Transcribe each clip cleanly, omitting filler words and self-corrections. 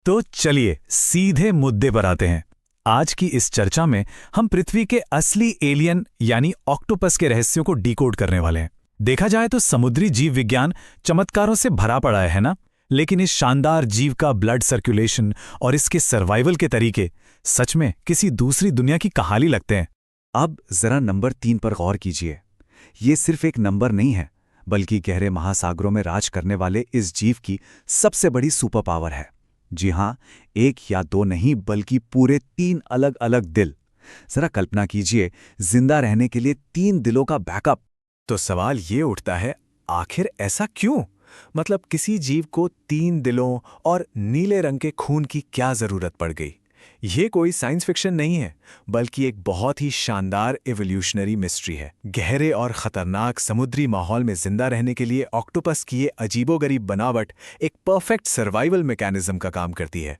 तो चलिए सीधे मुद्दे पर आते हैं। आज की इस चर्चा में हम पृथ्वी के असली एलियन यानी ऑक्टोपस के रहस्यों को डिकोड करने वाले हैं। देखा जाए तो समुद्री जीव विज्ञान चमत्कारों से भरा पड़ा है ना? लेकिन इस शानदार जीव का ब्लड सर्कुलेशन और इसके सर्वाइवल के तरीके सच में किसी दूसरी दुनिया की कहानी लगते हैं। अब जरा नंबर 3 पर गौर कीजिए। ये सिर्फ एक नंबर नहीं है, बल्कि गहरे महासागरों में राज करने वाले इस जीव की सबसे बड़ी सुपर पावर है। जी हां, एक या दो नहीं बल्कि पूरे 3 अलग अलग दिल। जरा कल्पना कीजिए, जिंदा रहने के लिए 3 दिलों का बैकअप। तो सवाल ये उठता है, आखिर ऐसा क्यों? मतलब किसी जीव को 3 दिलों और नीले रंग के खून की क्या जरूरत पड़ गई? ये कोई साइंस फिक्शन नहीं है, बल्कि एक बहुत ही शानदार एवोल्यूशनरी मिस्ट्री है। गहरे और खतरनाक समुद्री माहौल में जिंदा रहने के लिए ऑक्टोपस की ये अजीबोगरीब बनावट एक परफेक्ट सर्वाइवल मैकेनिज्म का काम करती है।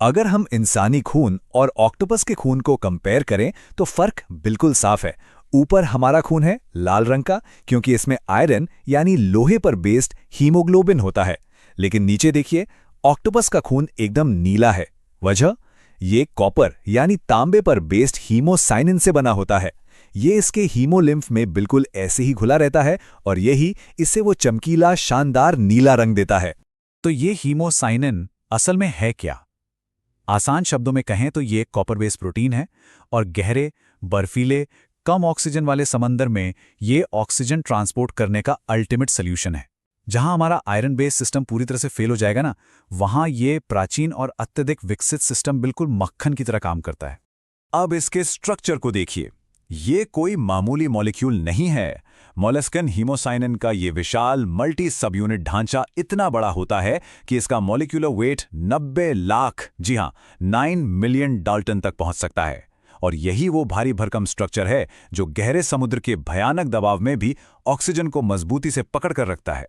अगर हम इंसानी खून और ऑक्टोपस के खून को कंपेयर करें तो फर्क बिल्कुल साफ है। ऊपर हमारा खून है लाल रंग का, क्योंकि इसमें आयरन यानी लोहे पर बेस्ड हीमोग्लोबिन होता है। लेकिन नीचे देखिए, ऑक्टोपस का खून एकदम नीला है। वजह? ये कॉपर यानी तांबे पर बेस्ड हीमोसाइनिन से बना होता है। ये इसके हीमोलिम्फ में बिल्कुल ऐसे ही घुला रहता है और यही इसे वो चमकीला शानदार नीला रंग देता है। तो ये हीमोसाइनिन असल में है क्या? आसान शब्दों में कहें तो ये कॉपर बेस्ड प्रोटीन है और गहरे, बर्फीले, कम ऑक्सीजन वाले समंदर में ये ऑक्सीजन ट्रांसपोर्ट करने का अल्टीमेट सॉल्यूशन है। जहां हमारा आयरन बेस्ड सिस्टम पूरी तरह से फेल हो जाएगा ना, वहां ये प्राचीन और अत्यधिक विकसित सिस्टम बिल्कुल मक्खन की तरह काम करता है। अब इसके स्ट्रक्चर को देखिए। ये कोई मामूली मॉलिक्यूल नहीं है। मोलस्कन हीमोसाइनिन का ये विशाल मल्टी सब यूनिट ढांचा इतना बड़ा होता है कि इसका मॉलिक्यूलर वेट 90 लाख, जी हां 9 मिलियन डाल्टन तक पहुंच सकता है। और यही वो भारी भरकम स्ट्रक्चर है जो गहरे समुद्र के भयानक दबाव में भी ऑक्सीजन को मजबूती से पकड़ कर रखता है।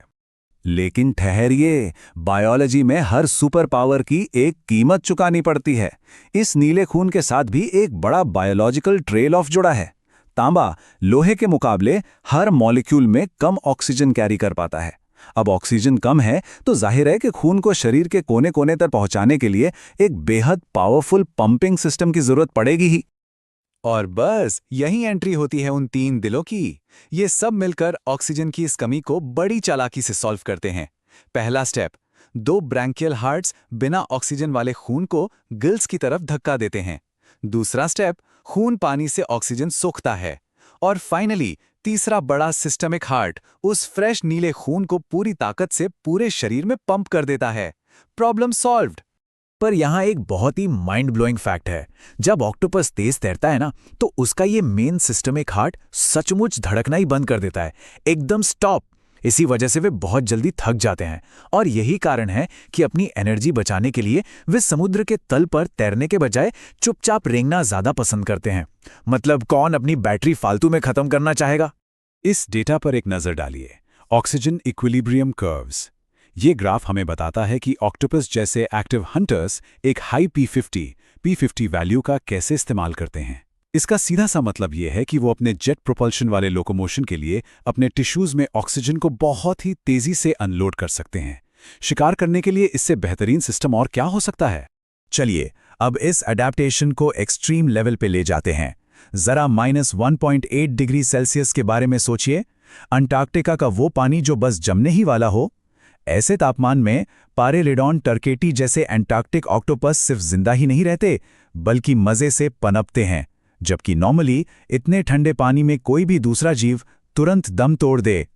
लेकिन ठहरिए, बायोलॉजी में हर सुपर पावर की एक कीमत चुकानी पड़ती है। इस नीले खून के साथ भी एक बड़ा बायोलॉजिकल ट्रेल ऑफ जुड़ा है। तांबा लोहे के मुकाबले हर मॉलिक्यूल में कम ऑक्सीजन कैरी कर पाता है। अब ऑक्सीजन कम है तो जाहिर है कि खून को शरीर के कोने कोने तक पहुंचाने के लिए एक बेहद पावरफुल पंपिंग सिस्टम की जरूरत पड़ेगी ही। और बस यही एंट्री होती है उन 3 दिलों की। ये सब मिलकर ऑक्सीजन की इस कमी को बड़ी चालाकी से सॉल्व करते हैं। पहला स्टेप, 2 ब्रैंकियल हार्ट्स बिना ऑक्सीजन वाले खून को गिल्स की तरफ धक्का देते हैं। दूसरा स्टेप, खून पानी से ऑक्सीजन सोखता है। और फाइनली तीसरा बड़ा सिस्टमिक हार्ट उस फ्रेश नीले खून को पूरी ताकत से पूरे शरीर में पंप कर देता है। Problem solved. पर यहाँ एक बहुत ही माइंड ब्लोइंग फैक्ट है। जब ऑक्टोपस तेज तैरता है ना, तो उसका ये मेन सिस्टमिक हार्ट सचमुच धड़कना ही बंद कर देता है, एकदम स्टॉप। इसी वजह से वे बहुत जल्दी थक जाते हैं और यही कारण है कि अपनी एनर्जी बचाने के लिए वे समुद्र के तल पर तैरने के बजाय चुपचाप रेंगना ज्यादा पसंद करते हैं। मतलब कौन अपनी बैटरी फालतू में खत्म करना चाहेगा? इस डेटा पर एक नजर डालिए। Oxygen equilibrium curves. ये ग्राफ हमें बताता है कि ऑक्टोपस जैसे एक्टिव हंटर्स एक हाई P50 वैल्यू का कैसे इस्तेमाल करते हैं। इसका सीधा सा मतलब ये है कि वो अपने जेट प्रोपल्शन वाले लोकोमोशन के लिए अपने टिश्यूज में ऑक्सीजन को बहुत ही तेजी से अनलोड कर सकते हैं। शिकार करने के लिए इससे बेहतरीन सिस्टम और क्या हो सकता है? चलिए अब इस अडेप्टेशन को एक्सट्रीम लेवल पे ले जाते हैं। जरा -1.8 डिग्री सेल्सियस के बारे में सोचिए। अंटार्कटिका का वो पानी जो बस जमने ही वाला हो। ऐसे तापमान में पारेलिडॉन टर्केटी जैसे एंटार्कटिक ऑक्टोपस सिर्फ जिंदा ही नहीं रहते, बल्कि मजे से पनपते हैं, जबकि नॉर्मली इतने ठंडे पानी में कोई भी दूसरा जीव तुरंत दम तोड़ दे।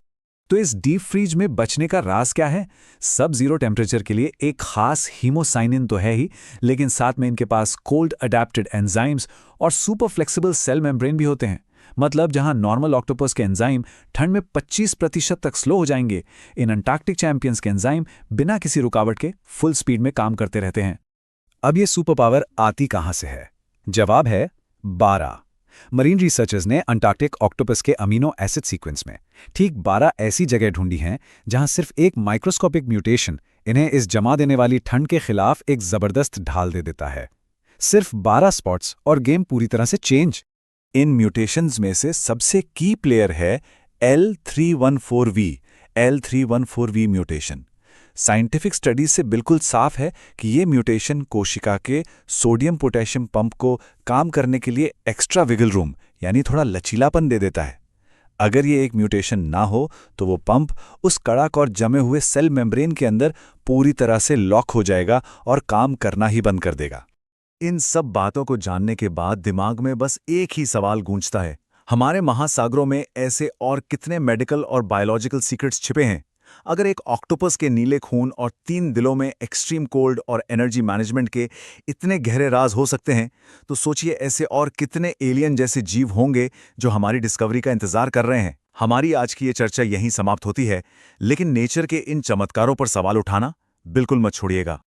तो इस डीप फ्रीज में बचने का राज क्या है? सब जीरो टेम्परेचर के लिए एक खास हीमोसाइनिन तो है ही, लेकिन साथ में इनके पास कोल्ड अडेप्टेड एंजाइम्स और सुपर फ्लेक्सिबल सेल मेम्ब्रेन भी होते हैं। मतलब जहां नॉर्मल ऑक्टोपस के एंजाइम ठंड में 25% तक स्लो हो जाएंगे, इन अंटार्कटिक चैंपियंस के एंजाइम बिना किसी रुकावट के फुल स्पीड में काम करते रहते हैं। अब ये सुपर पावर आती कहां से है? जवाब है 12। मरीन रिसर्चर्स ने अंटार्कटिक ऑक्टोपस के अमीनो एसिड सीक्वेंस में ठीक 12 ऐसी जगह ढूंढी हैं जहां सिर्फ एक माइक्रोस्कोपिक म्यूटेशन इन्हें इस जमा देने वाली ठंड के खिलाफ एक जबरदस्त ढाल दे देता है। सिर्फ 12 स्पॉट्स और गेम पूरी तरह से चेंज। इन म्यूटेशंस में से सबसे की प्लेयर है L314V म्यूटेशन। साइंटिफिक स्टडीज से बिल्कुल साफ है कि ये म्यूटेशन कोशिका के सोडियम पोटेशियम पंप को काम करने के लिए एक्स्ट्रा विगल रूम यानी थोड़ा लचीलापन दे देता है। अगर ये एक म्यूटेशन ना हो तो वो पंप उस कड़क और जमे हुए सेल मेम्ब्रेन के अंदर पूरी तरह से लॉक हो जाएगा और काम करना ही बंद कर देगा। इन सब बातों को जानने के बाद दिमाग में बस एक ही सवाल गूंजता है, हमारे महासागरों में ऐसे और कितने मेडिकल और बायोलॉजिकल सीक्रेट्स छिपे हैं? अगर एक ऑक्टोपस के नीले खून और 3 दिलों में एक्सट्रीम कोल्ड और एनर्जी मैनेजमेंट के इतने गहरे राज हो सकते हैं, तो सोचिए ऐसे और कितने एलियन जैसे जीव होंगे जो हमारी डिस्कवरी का इंतजार कर रहे हैं। हमारी आज की ये चर्चा यहीं समाप्त होती है, लेकिन नेचर के इन चमत्कारों पर सवाल उठाना बिल्कुल मत छोड़िएगा।